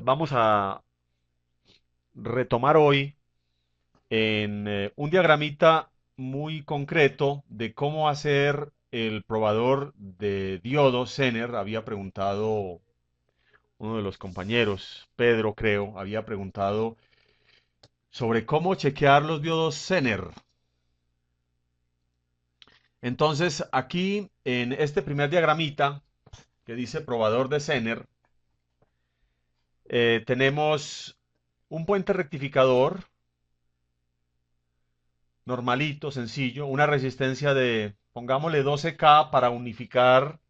Vamos a retomar hoy en un diagramita muy concreto de cómo hacer el probador de diodo Zener. Había preguntado uno de los compañeros, Pedro creo, había preguntado sobre cómo chequear los diodos Zener. Entonces, aquí en este primer diagramita que dice probador de Zener, tenemos un puente rectificador normalito, sencillo, una resistencia de, pongámosle 12K para unificar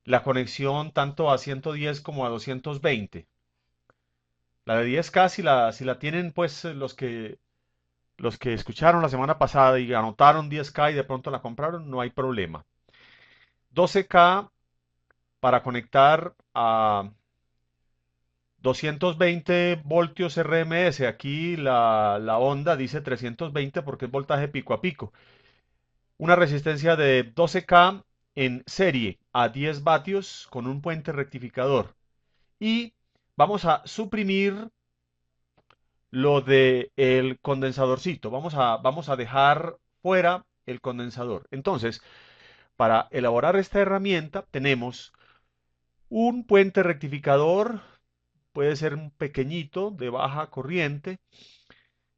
la conexión tanto a 110 como a 220. La de 10K, si la tienen, pues los que escucharon la semana pasada y anotaron 10K y de pronto la compraron, no hay problema. 12K para conectar a 220 voltios RMS. Aquí la onda dice 320 porque es voltaje pico a pico. Una resistencia de 12K en serie a 10 vatios con un puente rectificador. Y vamos a suprimir lo de el condensadorcito. Vamos a dejar fuera el condensador. Entonces, para elaborar esta herramienta tenemos un puente rectificador, puede ser un pequeñito de baja corriente.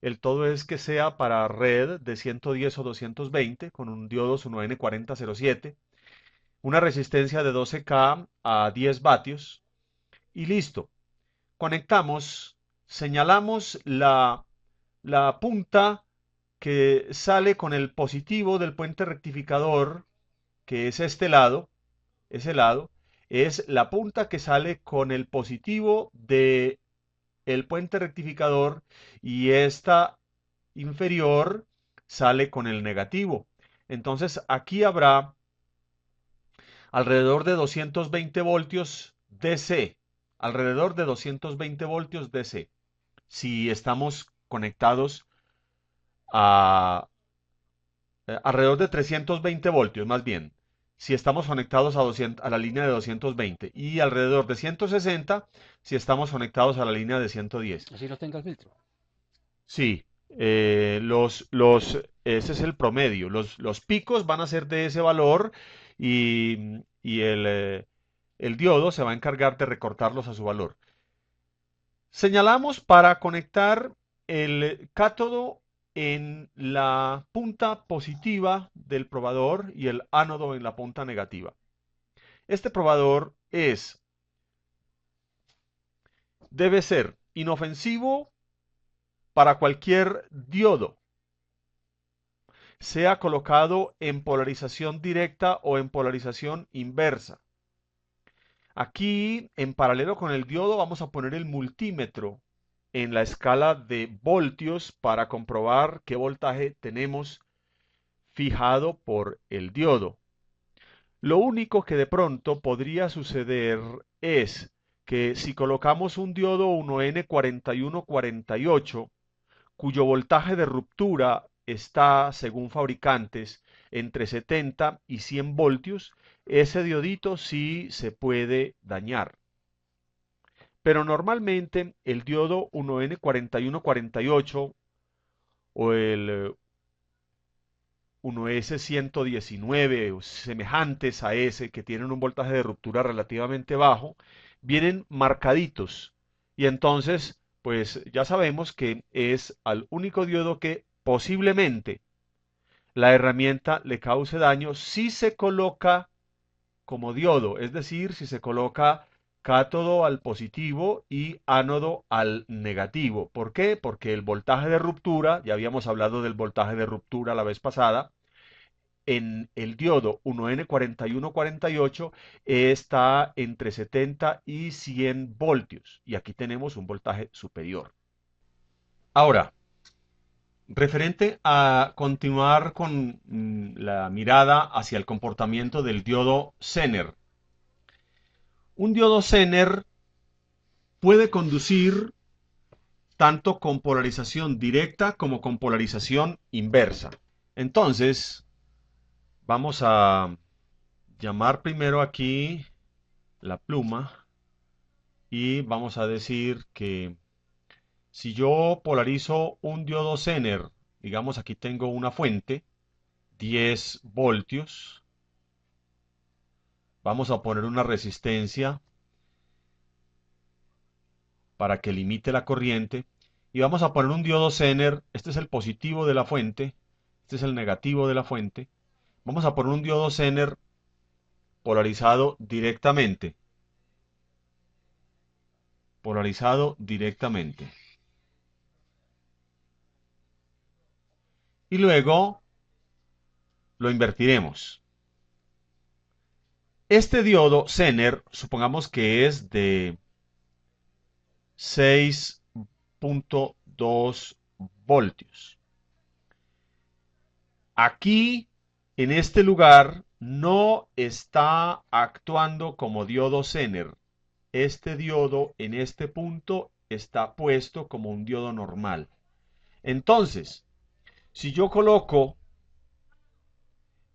El todo es que sea para red de 110 o 220 con un diodo 1N4007, una resistencia de 12K a 10 vatios y listo. Conectamos, señalamos la punta que sale con el positivo del puente rectificador, que es este lado, ese lado, es la punta que sale con el positivo de el puente rectificador y esta inferior sale con el negativo. Entonces aquí habrá alrededor de 220 voltios DC, alrededor de 220 voltios DC, si estamos conectados a alrededor de 320 voltios, más bien, si estamos conectados a, 200, a la línea de 220 y alrededor de 160 si estamos conectados a la línea de 110. Así no tenga el filtro. Sí, ese es el promedio. Los picos van a ser de ese valor y el diodo se va a encargar de recortarlos a su valor. Señalamos para conectar el cátodo en la punta positiva del probador y el ánodo en la punta negativa. Este probador debe ser inofensivo para cualquier diodo, sea colocado en polarización directa o en polarización inversa. Aquí, en paralelo con el diodo, vamos a poner el multímetro en la escala de voltios para comprobar qué voltaje tenemos fijado por el diodo. Lo único que de pronto podría suceder es que si colocamos un diodo 1N4148, cuyo voltaje de ruptura está, según fabricantes, entre 70 y 100 voltios, ese diodito sí se puede dañar. Pero normalmente el diodo 1N4148 o el 1S119 o semejantes a ese que tienen un voltaje de ruptura relativamente bajo, vienen marcaditos. Y entonces, pues ya sabemos que es al único diodo que posiblemente la herramienta le cause daño si se coloca como diodo, es decir, si se coloca cátodo al positivo y ánodo al negativo. ¿Por qué? Porque el voltaje de ruptura, ya habíamos hablado del voltaje de ruptura la vez pasada, en el diodo 1N4148 está entre 70 y 100 voltios y aquí tenemos un voltaje superior. Ahora, referente a continuar con la mirada hacia el comportamiento del diodo Zener. Un diodo Zener puede conducir tanto con polarización directa como con polarización inversa. Entonces, vamos a llamar primero aquí la pluma y vamos a decir que si yo polarizo un diodo Zener, digamos aquí tengo una fuente, 10 voltios, vamos a poner una resistencia para que limite la corriente y vamos a poner un diodo Zener, este es el positivo de la fuente, este es el negativo de la fuente, vamos a poner un diodo Zener polarizado directamente, polarizado directamente. Y luego lo invertiremos. Este diodo Zener, supongamos que es de 6.2 voltios. Aquí, en este lugar, no está actuando como diodo Zener. Este diodo en este punto está puesto como un diodo normal. Entonces, si yo coloco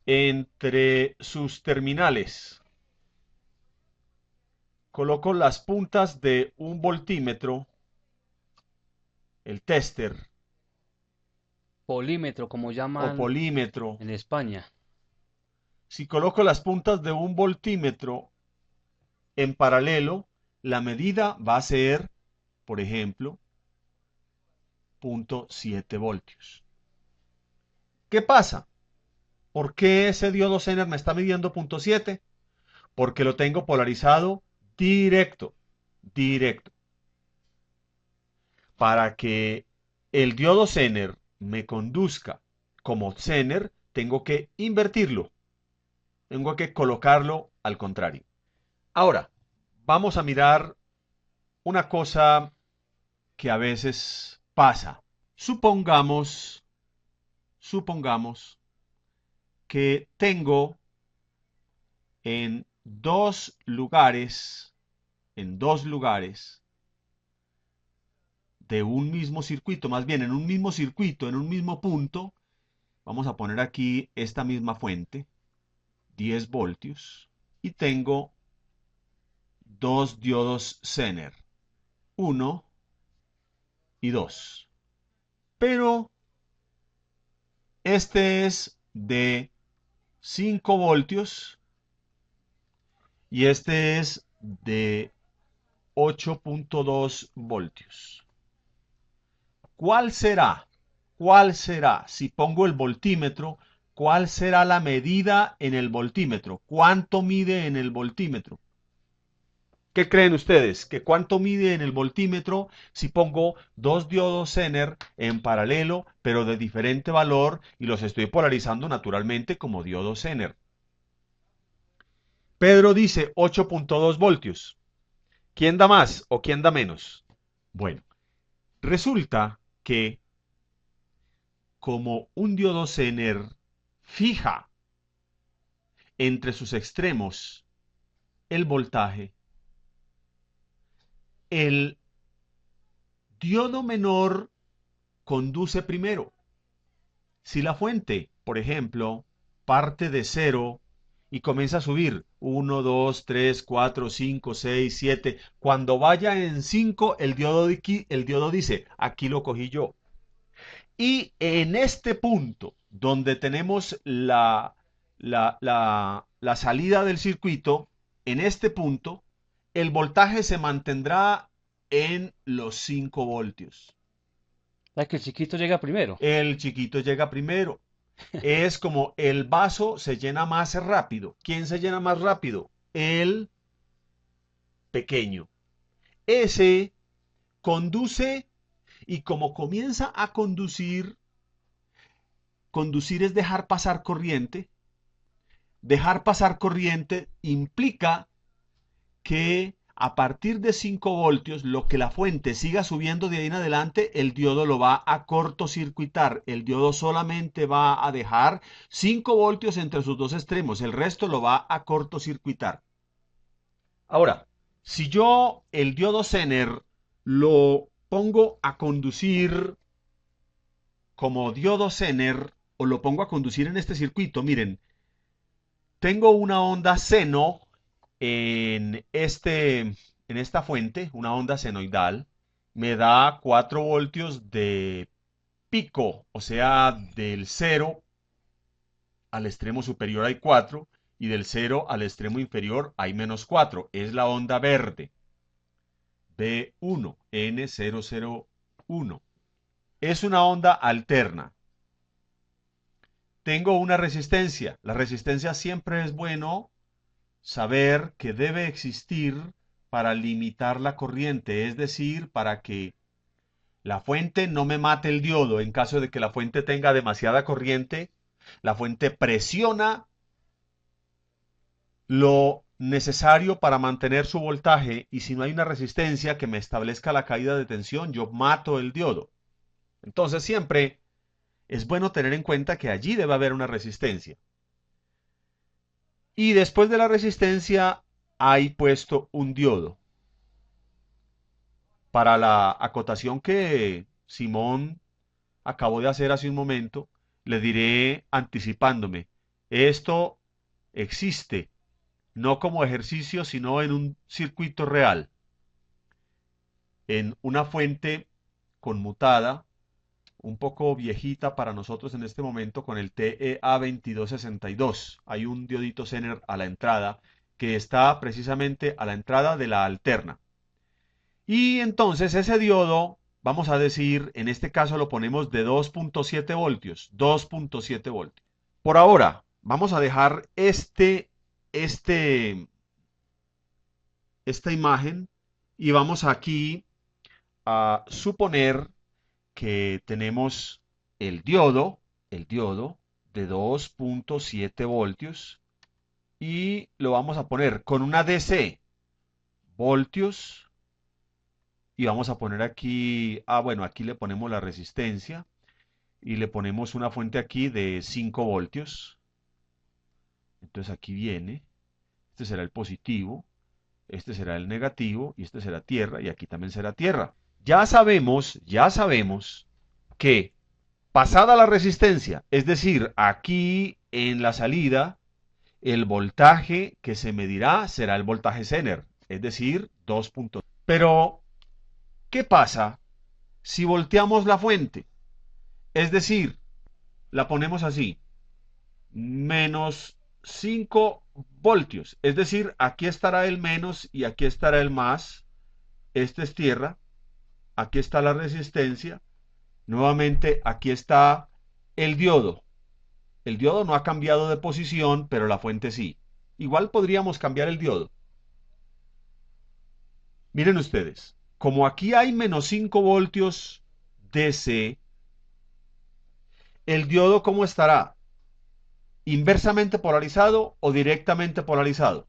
entre sus terminales, coloco las puntas de un voltímetro, el tester Polímetro, como o llaman polímetro. en España. Si coloco las puntas de un voltímetro en paralelo, la medida va a ser, por ejemplo, 0.7 voltios. ¿Qué pasa? ¿Por qué ese diodo Zener me está midiendo 0.7? Porque lo tengo polarizado directo, directo. Para que el diodo Zener me conduzca como Zener, tengo que invertirlo. Tengo que colocarlo al contrario. Ahora, vamos a mirar una cosa que a veces pasa. Supongamos que tengo en en dos lugares de un mismo circuito, más bien en un mismo circuito, en un mismo punto, vamos a poner aquí esta misma fuente, 10 voltios, y tengo dos diodos Zener, 1 y 2. Pero este es de 5 voltios y este es de 8.2 voltios. ¿Cuál será? ¿Cuál será? Si pongo el voltímetro, ¿cuál será la medida en el voltímetro? ¿Cuánto mide en el voltímetro? ¿Qué creen ustedes? ¿Que cuánto mide en el voltímetro si pongo dos diodos Zener en paralelo, pero de diferente valor y los estoy polarizando naturalmente como diodos Zener? Pedro dice 8.2 voltios. ¿Quién da más o quién da menos? Bueno, resulta que como un diodo Zener fija entre sus extremos el voltaje, el diodo menor conduce primero. Si la fuente, por ejemplo, parte de cero y comienza a subir 1, 2, 3, 4, 5, 6, 7, cuando vaya en 5, el diodo dice, aquí lo cogí yo. Y en este punto, donde tenemos la salida del circuito, en este punto, el voltaje se mantendrá en los 5 voltios. ¿Sabes que el chiquito llega primero? El chiquito llega primero. Es como el vaso se llena más rápido. ¿Quién se llena más rápido? El pequeño. Ese conduce y como comienza a conducir, conducir es dejar pasar corriente. Dejar pasar corriente implica que a partir de 5 voltios, lo que la fuente siga subiendo de ahí en adelante, el diodo lo va a cortocircuitar. El diodo solamente va a dejar 5 voltios entre sus dos extremos. El resto lo va a cortocircuitar. Ahora, si yo el diodo Zener lo pongo a conducir como diodo Zener o lo pongo a conducir en este circuito, miren, tengo una onda seno en en esta fuente, una onda senoidal, me da 4 voltios de pico, o sea, del 0 al extremo superior hay 4 y del 0 al extremo inferior hay menos 4. Es la onda verde. B1, N001. Es una onda alterna. Tengo una resistencia. La resistencia siempre es bueno saber que debe existir para limitar la corriente, es decir, para que la fuente no me mate el diodo. En caso de que la fuente tenga demasiada corriente, la fuente presiona lo necesario para mantener su voltaje y si no hay una resistencia que me establezca la caída de tensión, yo mato el diodo. Entonces siempre es bueno tener en cuenta que allí debe haber una resistencia. Y después de la resistencia hay puesto un diodo. Para la acotación que Simón acabó de hacer hace un momento, le diré anticipándome, esto existe, no como ejercicio, sino en un circuito real, en una fuente conmutada, un poco viejita para nosotros en este momento, con el TEA2262. Hay un diodito Zener a la entrada que está precisamente a la entrada de la alterna. Y entonces ese diodo, vamos a decir, en este caso lo ponemos de 2.7 voltios. 2.7 voltios. Por ahora, vamos a dejar esta imagen y vamos aquí a suponer que tenemos el diodo de 2.7 voltios y lo vamos a poner con una DC, voltios, y vamos a poner aquí, bueno, aquí le ponemos la resistencia y le ponemos una fuente aquí de 5 voltios. Entonces aquí viene, este será el positivo, este será el negativo y este será tierra y aquí también será tierra. Ya sabemos que pasada la resistencia, es decir, aquí en la salida, el voltaje que se medirá será el voltaje Zener, es decir, 2. Pero, ¿qué pasa si volteamos la fuente? Es decir, la ponemos así, menos 5 voltios. Es decir, aquí estará el menos y aquí estará el más. Este es tierra, aquí está la resistencia. Nuevamente, aquí está el diodo. El diodo no ha cambiado de posición, pero la fuente sí. Igual podríamos cambiar el diodo. Miren ustedes, como aquí hay menos 5 voltios DC, ¿el diodo cómo estará? ¿Inversamente polarizado o directamente polarizado?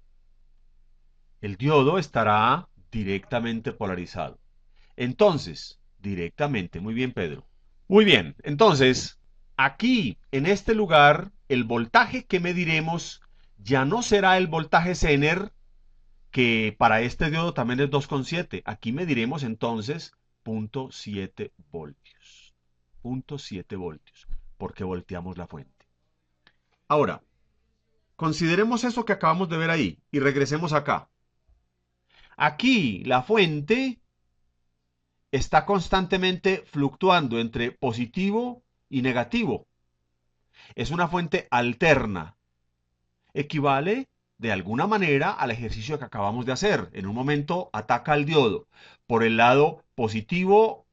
El diodo estará directamente polarizado. Entonces, directamente, muy bien, Pedro. Muy bien, entonces, aquí, en este lugar, el voltaje que mediremos ya no será el voltaje Zener, que para este diodo también es 2,7. Aquí mediremos entonces 0.7 voltios. 0.7 voltios, porque volteamos la fuente. Ahora, consideremos eso que acabamos de ver ahí y regresemos acá. Aquí la fuente está constantemente fluctuando entre positivo y negativo. Es una fuente alterna. Equivale de alguna manera al ejercicio que acabamos de hacer. En un momento ataca al diodo por el lado positivo,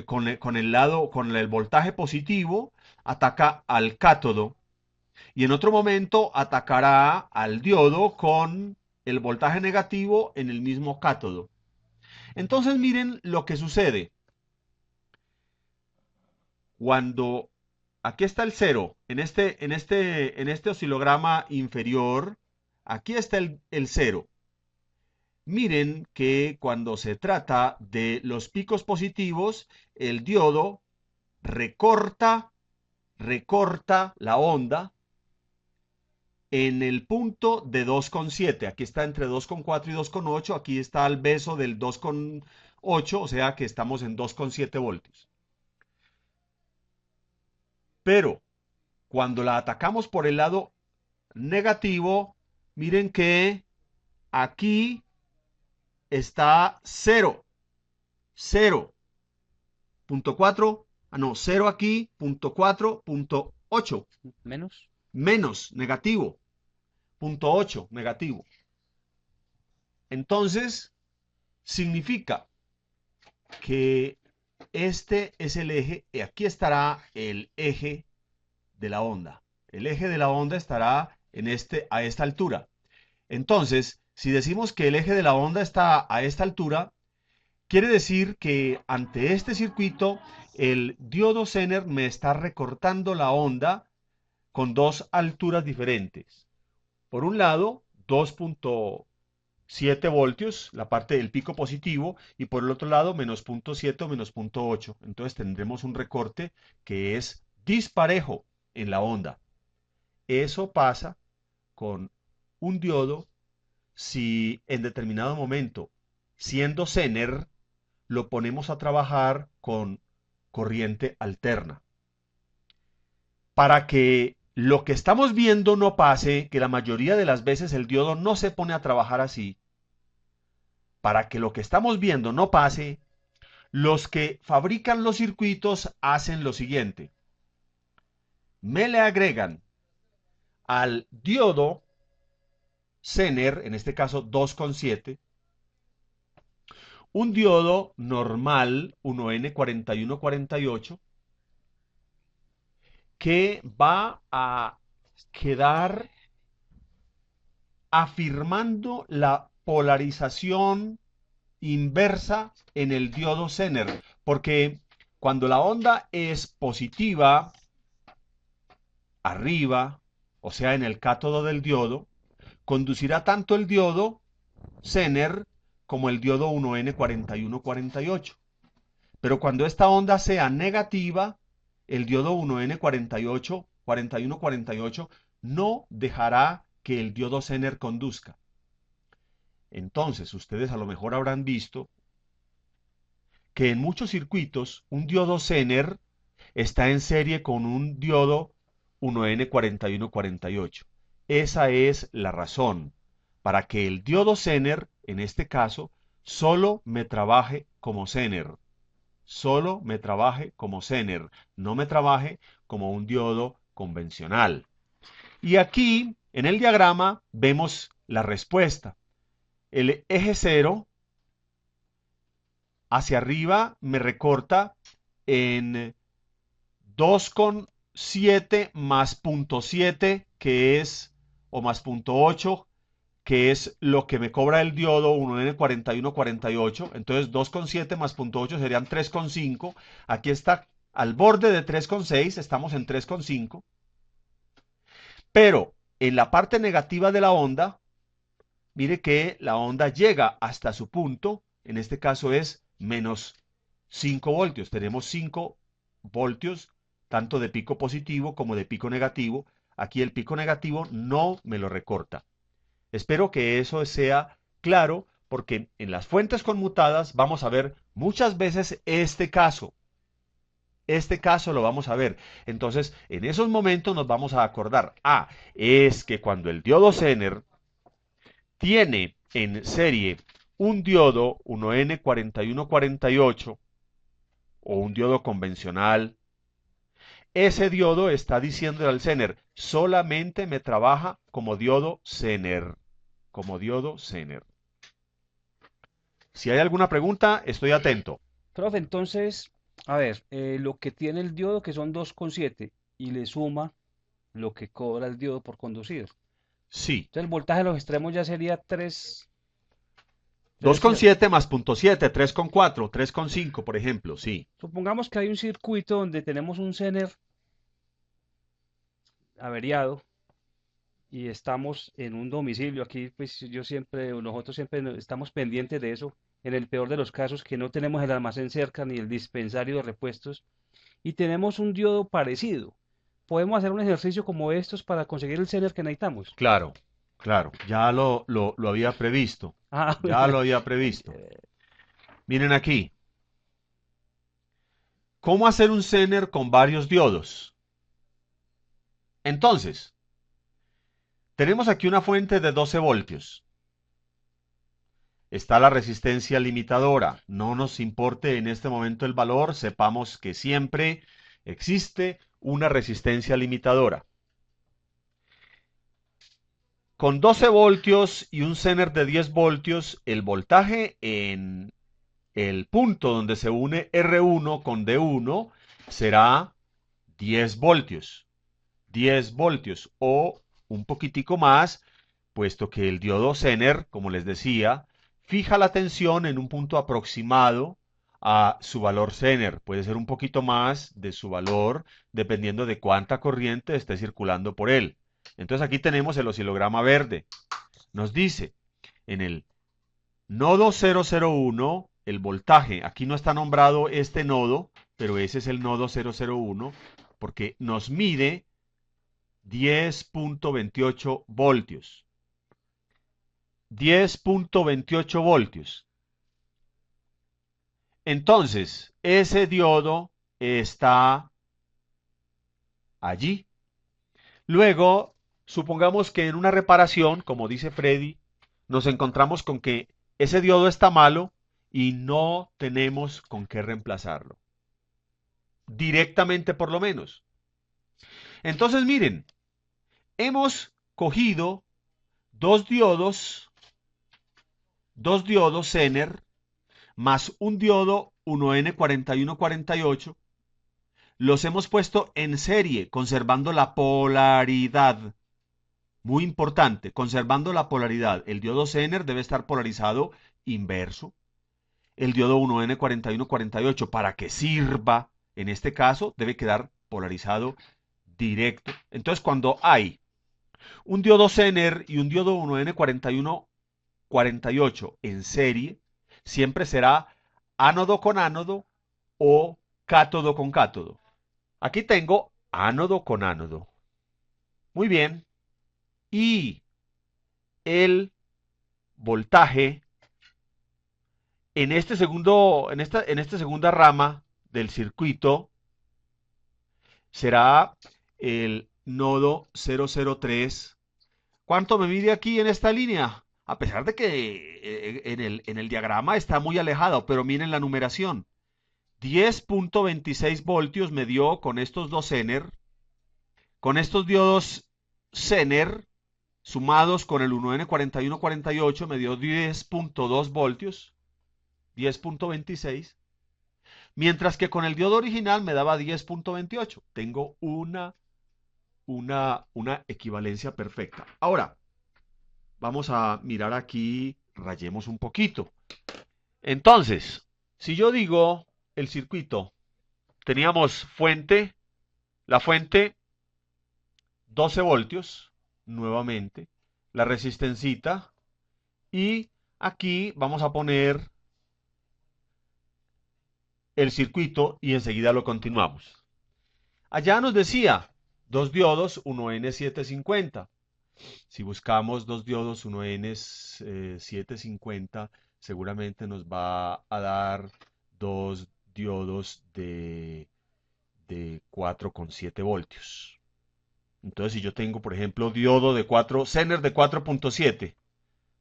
con el voltaje positivo, ataca al cátodo. Y en otro momento atacará al diodo con el voltaje negativo en el mismo cátodo. Entonces miren lo que sucede. Cuando aquí está el cero, en este oscilograma inferior, aquí está el cero. Miren que cuando se trata de los picos positivos, el diodo recorta la onda en el punto de 2,7. Aquí está entre 2,4 y 2,8. Aquí está el beso del 2,8, o sea que estamos en 2,7 voltios. Pero cuando la atacamos por el lado negativo, miren que aquí está 0, 0.4, no, 0 aquí, punto 4, punto 8, Menos. menos, negativo, punto 8, negativo. Entonces, significa que este es el eje, y aquí estará el eje de la onda. El eje de la onda estará a esta altura. Entonces, si decimos que el eje de la onda está a esta altura, quiere decir que ante este circuito, el diodo Zener me está recortando la onda con dos alturas diferentes. Por un lado, 2.7 voltios, la parte del pico positivo, y por el otro lado, menos 0.7 o menos 0.8. Entonces tendremos un recorte que es disparejo en la onda. Eso pasa con un diodo si en determinado momento, siendo Zener, lo ponemos a trabajar con corriente alterna. Para que lo que estamos viendo no pase, que la mayoría de las veces el diodo no se pone a trabajar así, para que lo que estamos viendo no pase, los que fabrican los circuitos hacen lo siguiente. Me le agregan al diodo Zener, en este caso 2,7, un diodo normal 1N4148 que va a quedar afirmando la polarización inversa en el diodo Zener, porque cuando la onda es positiva arriba, o sea, en el cátodo del diodo, conducirá tanto el diodo Zener como el diodo 1N4148. Pero cuando esta onda sea negativa, el diodo 1N48, 4148, no dejará que el diodo Zener conduzca. Entonces, ustedes a lo mejor habrán visto que en muchos circuitos un diodo Zener está en serie con un diodo 1N4148. Esa es la razón para que el diodo Zener, en este caso, solo me trabaje como Zener. Solo me trabaje como Zener, no me trabaje como un diodo convencional. Y aquí, en el diagrama, vemos la respuesta. El eje 0 hacia arriba me recorta en 2,7 más 0.7, que es, o más 0.8, que es lo que me cobra el diodo 1N4148. Entonces 2,7 más 0.8 serían 3,5. Aquí está al borde de 3,6, estamos en 3,5. Pero en la parte negativa de la onda, mire que la onda llega hasta su punto, en este caso es menos 5 voltios. Tenemos 5 voltios tanto de pico positivo como de pico negativo. Aquí el pico negativo no me lo recorta. Espero que eso sea claro porque en las fuentes conmutadas vamos a ver muchas veces este caso. Este caso lo vamos a ver. Entonces, en esos momentos nos vamos a acordar. Es que cuando el diodo Zener tiene en serie un diodo 1N4148 o un diodo convencional, ese diodo está diciendo al Zener, solamente me trabaja como diodo Zener. Como diodo Zener. Si hay alguna pregunta, estoy atento. Profe, entonces, a ver, lo que tiene el diodo que son 2,7 y le suma lo que cobra el diodo por conducir. Sí. Entonces el voltaje de los extremos ya sería 3, 2,7 más 0.7, 3,4, 3,5, por ejemplo, sí. supongamos que hay un circuito donde tenemos un Zener averiado y estamos en un domicilio. Aquí, pues nosotros siempre estamos pendientes de eso. En el peor de los casos, que no tenemos el almacén cerca ni el dispensario de repuestos y tenemos un diodo parecido. Podemos hacer un ejercicio como estos para conseguir el Zener que necesitamos. Claro, claro, ya lo había previsto. Ah, Ya lo había previsto. Miren aquí. ¿Cómo hacer un Zener con varios diodos? Entonces, tenemos aquí una fuente de 12 voltios. está la resistencia limitadora. No nos importe en este momento el valor, sepamos que siempre existe una resistencia limitadora. Con 12 voltios y un Zener de 10 voltios, el voltaje en el punto donde se une R1 con D1 será 10 voltios. 10 voltios o un poquitico más, puesto que el diodo Zener, como les decía, fija la tensión en un punto aproximado a su valor Zener. Puede ser un poquito más de su valor dependiendo de cuánta corriente esté circulando por él. Entonces aquí tenemos el oscilograma verde. Nos dice en el nodo 001 el voltaje. Aquí no está nombrado este nodo, pero ese es el nodo 001 porque nos mide 10.28 voltios. 10.28 voltios. Entonces, ese diodo está allí. Luego, supongamos que en una reparación, como dice Freddy, nos encontramos con que ese diodo está malo y no tenemos con qué reemplazarlo. Directamente por lo menos. Entonces, miren, hemos cogido dos diodos Zener más un diodo 1N4148, los hemos puesto en serie, conservando la polaridad. Muy importante, conservando la polaridad. El diodo Zener debe estar polarizado inverso. El diodo 1N4148, para que sirva, en este caso, debe quedar polarizado directo. Entonces, cuando hay un diodo Zener y un diodo 1N4148 en serie, siempre será ánodo con ánodo o cátodo con cátodo. Aquí tengo ánodo con ánodo. Muy bien. Y el voltaje en esta segunda rama del circuito será el nodo 003. ¿Cuánto me mide aquí en esta línea? A pesar de que en el diagrama está muy alejado, pero miren la numeración. 10.26 voltios me dio con estos dos Zener. Con estos diodos Zener sumados con el 1N4148 me dio 10.2 voltios. 10.26. Mientras que con el diodo original me daba 10.28. Tengo una equivalencia perfecta. Ahora, vamos a mirar aquí, rayemos un poquito. Entonces, si yo digo el circuito, teníamos la fuente 12 voltios, nuevamente, la resistencita, y aquí vamos a poner el circuito y enseguida lo continuamos. Allá nos decía, dos diodos 1N750. Si buscamos dos diodos 1N750, seguramente nos va a dar dos diodos de 4,7 voltios. Entonces, si yo tengo, por ejemplo, diodo de 4, Zener de 4.7,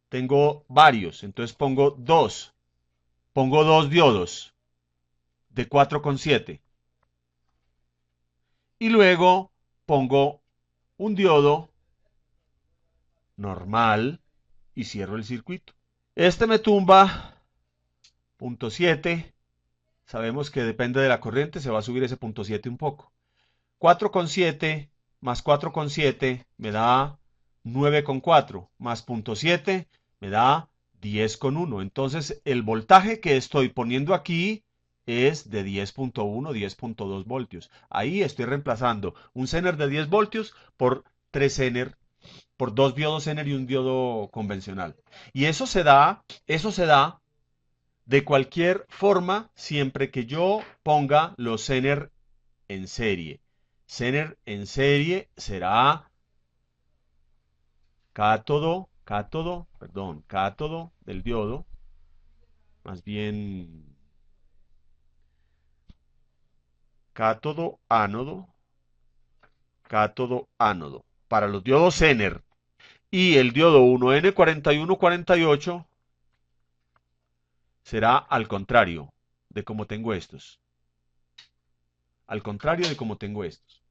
tengo varios, entonces pongo dos diodos de 4,7 y luego pongo un diodo normal y cierro el circuito. Este me tumba 0.7. Sabemos que depende de la corriente, se va a subir ese 0.7 un poco. 4,7 más 4,7 me da 9,4 más 0.7 me da 10,1. Entonces el voltaje que estoy poniendo aquí es de 10.1, 10.2 voltios. Ahí estoy reemplazando un Zener de 10 voltios por 3 Zener, por dos diodos Zener y un diodo convencional. Y eso se da de cualquier forma siempre que yo ponga los Zener en serie. Zener en serie será cátodo del diodo, más bien cátodo, ánodo, para los diodos Zener. Y el diodo 1N4148 será al contrario de como tengo estos. Al contrario de como tengo estos.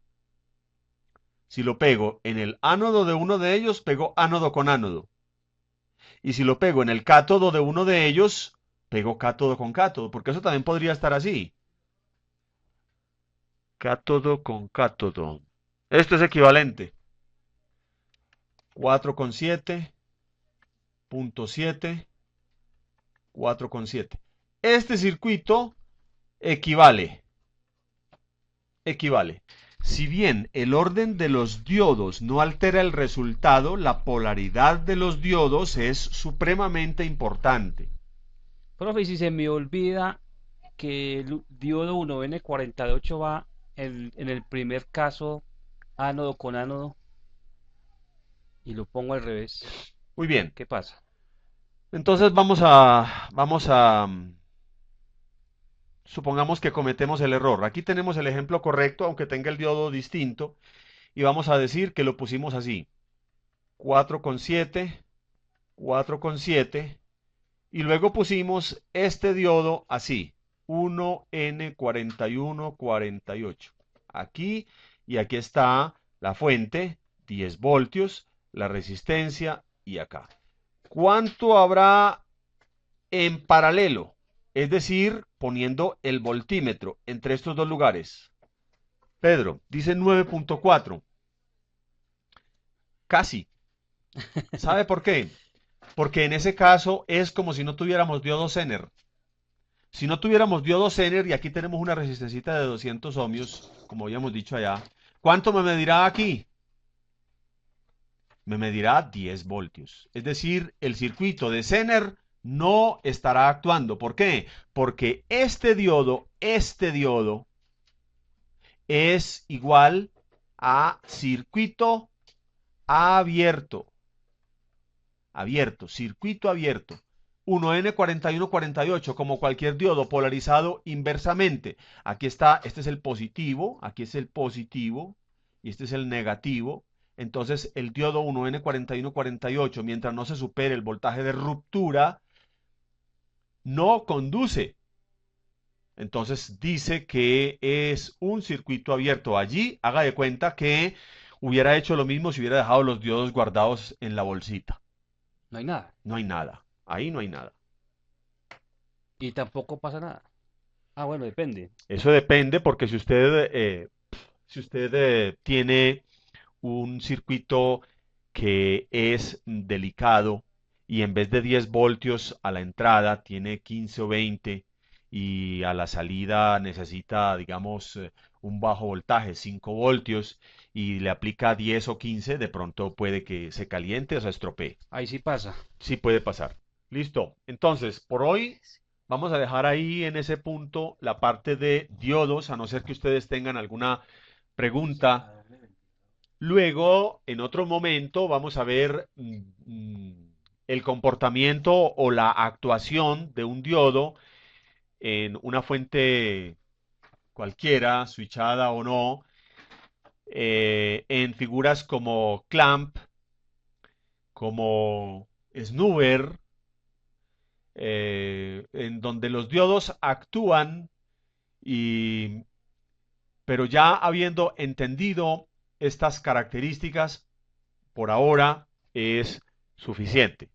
Si lo pego en el ánodo de uno de ellos, pego ánodo con ánodo. Y si lo pego en el cátodo de uno de ellos, pego cátodo con cátodo, porque eso también podría estar así. Cátodo con cátodo. Esto es equivalente. 4,7, 4,7. Este circuito equivale. Si bien el orden de los diodos no altera el resultado, la polaridad de los diodos es supremamente importante. Profe, y si se me olvida que el diodo 1N48 va en el primer caso ánodo con ánodo y lo pongo al revés, Muy bien. ¿qué pasa? Entonces supongamos que cometemos el error. Aquí tenemos el ejemplo correcto, aunque tenga el diodo distinto, y vamos a decir que lo pusimos así. 4,7, 4,7, y luego pusimos este diodo así, 1N4148. Aquí y aquí está la fuente, 10 voltios, la resistencia y acá. ¿Cuánto habrá en paralelo? Es decir, poniendo el voltímetro entre estos dos lugares. Pedro, dice 9,4. Casi. ¿Sabe por qué? Porque en ese caso es como si no tuviéramos diodo Zener. Si no tuviéramos diodo Zener, y aquí tenemos una resistencia de 200 ohmios, como habíamos dicho allá, ¿cuánto me medirá aquí? Me medirá 10 voltios. Es decir, el circuito de Zener no estará actuando. ¿Por qué? Porque este diodo es igual a circuito abierto. Abierto, circuito abierto. 1N4148, como cualquier diodo polarizado inversamente. Aquí está, este es el positivo, aquí es el positivo y este es el negativo. Entonces el diodo 1N4148, mientras no se supere el voltaje de ruptura, no conduce. Entonces dice que es un circuito abierto. Allí haga de cuenta que hubiera hecho lo mismo si hubiera dejado los diodos guardados en la bolsita. No hay nada. No hay nada. Ahí no hay nada. Y tampoco pasa nada. Ah, bueno, depende. Eso depende porque si usted tiene un circuito que es delicado y en vez de 10 voltios a la entrada tiene 15 o 20 y a la salida necesita, digamos, un bajo voltaje, 5 voltios y le aplica 10 o 15, de pronto puede que se caliente o se estropee. Ahí sí pasa. Sí puede pasar. Listo. Entonces, por hoy vamos a dejar ahí en ese punto la parte de diodos, a no ser que ustedes tengan alguna pregunta. Luego, en otro momento, vamos a ver el comportamiento o la actuación de un diodo en una fuente cualquiera, switchada o no, en figuras como clamp, como snoover, en donde los diodos actúan y, pero ya habiendo entendido estas características, por ahora es suficiente.